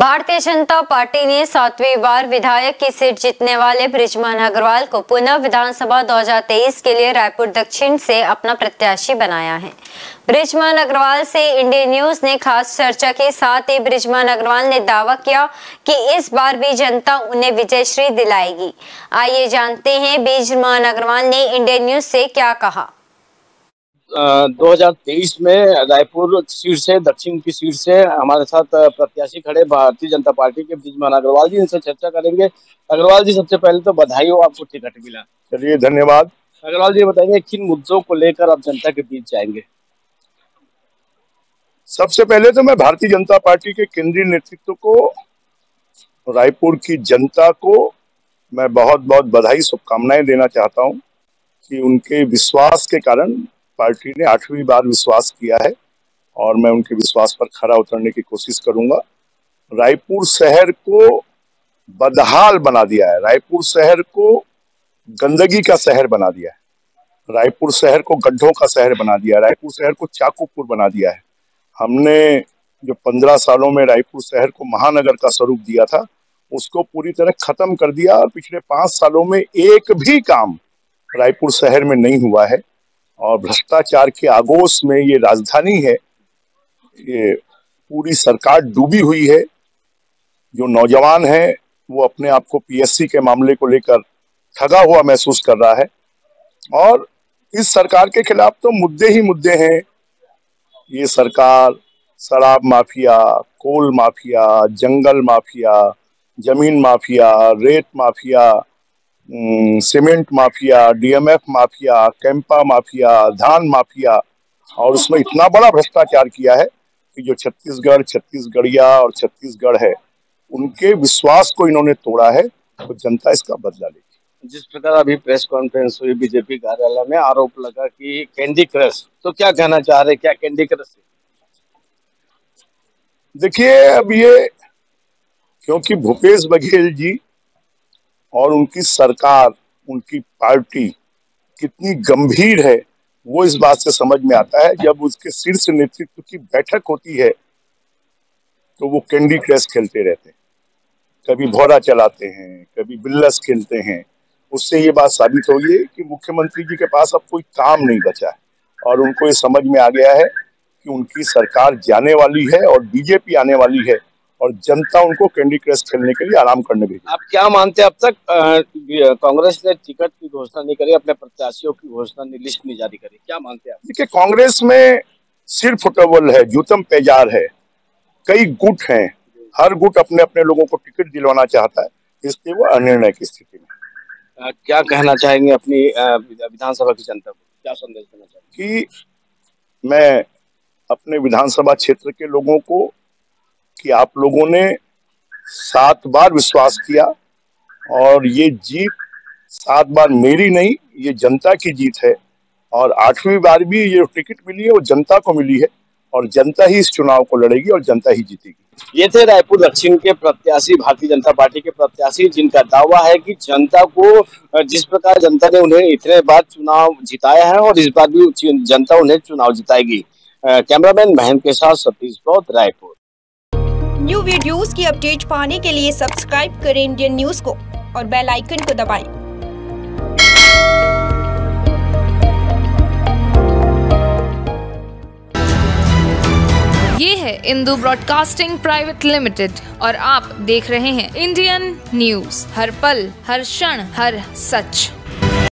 Bharatiya Janata party ने 7वीं बार विधायक की सीट जीतने वाले बृजमोहन अग्रवाल को पुनः विधानसभा 2023 के लिए रायपुर दक्षिण से अपना प्रत्याशी बनाया है। बृजमोहन अग्रवाल से इंडियन न्यूज ने खास चर्चा के साथ ही बृजमोहन अग्रवाल ने दावा किया कि इस बार भी जनता उन्हें विजयश्री दिलाएगी। आइए जानते हैं बृजमोहन अग्रवाल ने इंडियन न्यूज से क्या कहा। 2023 में रायपुर सीट से, दक्षिण की सीट से हमारे साथ प्रत्याशी खड़े भारतीय जनता पार्टी के बृजमोहन अग्रवाल जी, इनसे चर्चा करेंगे। अग्रवाल जी, सबसे पहले तो बधाई हो, आपको टिकट मिला। चलिए, धन्यवाद। अग्रवाल जी बताएंगे किन मुद्दों को लेकर आप जनता के बीच जाएंगे। सबसे पहले तो मैं भारतीय जनता पार्टी के केंद्रीय नेतृत्व को, रायपुर की जनता को मैं बहुत बहुत बधाई, शुभकामनाएं देना चाहता हूं कि उनके विश्वास के कारण पार्टी ने 8वीं बार विश्वास किया है और मैं उनके विश्वास पर खरा उतरने की कोशिश करूंगा। रायपुर शहर को बदहाल बना दिया है, रायपुर शहर को गंदगी का शहर बना दिया है, रायपुर शहर को गड्ढों का शहर बना दिया है, रायपुर शहर को चाकूपुर बना दिया है। हमने जो 15 सालों में रायपुर शहर को महानगर का स्वरूप दिया था, उसको पूरी तरह खत्म कर दिया और पिछले 5 सालों में एक भी काम रायपुर शहर में नहीं हुआ है और भ्रष्टाचार के आगोश में ये राजधानी है, ये पूरी सरकार डूबी हुई है। जो नौजवान है वो अपने आप को पीएससी के मामले को लेकर ठगा हुआ महसूस कर रहा है और इस सरकार के खिलाफ तो मुद्दे ही मुद्दे हैं। ये सरकार शराब माफिया, कोल माफिया, जंगल माफिया, जमीन माफिया, रेत mafia, cement mafia, DMF mafia, Campa mafia, धान माफिया, और उसमें इतना बड़ा भ्रष्टाचार किया है कि जो छत्तीसगढ़िया और छत्तीसगढ़ है, उनके विश्वास को इन्होंने तोड़ा है, तो जनता इसका बदला लेगी। जिस प्रकार अभी प्रेस कॉन्फ्रेंस हुई बीजेपी कार्यालय में, आरोप लगा कि कैंडी क्रश, तो क्या कहना चाह रहे, क्या कैंडी क्रश है? देखिए, अब ये क्योंकि भूपेश बघेल जी और उनकी सरकार, उनकी पार्टी कितनी गंभीर है वो इस बात से समझ में आता है। जब उसके शीर्ष नेतृत्व की बैठक होती है तो वो कैंडी क्रश खेलते रहते हैं, कभी भौरा चलाते हैं, कभी बिल्लस खेलते हैं। उससे ये बात साबित होगी कि मुख्यमंत्री जी के पास अब कोई काम नहीं बचा है और उनको ये समझ में आ गया है कि उनकी सरकार जाने वाली है और बीजेपी आने वाली है और जनता उनको कैंडी क्रश खेलने के लिए आराम करने भेजी। आप क्या मानते हैं, अब तक कांग्रेस ने टिकट की घोषणा नहीं करी, अपने प्रत्याशियों की घोषणा लिस्ट नहीं जारी करी, क्या मानते हैं आप? देखिए, कांग्रेस में सिर फुटबॉल है, जूतम पेजार है, कई गुट हैं, हर गुट अपने अपने लोगों को टिकट दिलवाना चाहता है, इसलिए वो अनिर्णय की स्थिति में। क्या कहना चाहेंगे अपनी विधानसभा की जनता को, क्या संदेश देना चाहेंगे? कि मैं अपने विधानसभा क्षेत्र के लोगों को, कि आप लोगों ने 7 बार विश्वास किया और ये जीत 7 बार मेरी नहीं, ये जनता की जीत है और 8वीं बार भी ये टिकट मिली है वो जनता को मिली है और जनता ही इस चुनाव को लड़ेगी और जनता ही जीतेगी। ये थे रायपुर दक्षिण के प्रत्याशी, भारतीय जनता पार्टी के प्रत्याशी, जिनका दावा है कि जनता को, जिस प्रकार जनता ने उन्हें इतने बार चुनाव जिताया है और इस बार भी जनता उन्हें चुनाव जिताएगी। कैमरामैन महेंद्र के साथ सतीश राउत, रायपुर। न्यू वीडियोस की अपडेट पाने के लिए सब्सक्राइब करें इंडियन न्यूज को और बेल आइकन को दबाएं। ये है इंदू ब्रॉडकास्टिंग प्राइवेट लिमिटेड और आप देख रहे हैं इंडियन न्यूज, हर पल, हर क्षण, हर सच।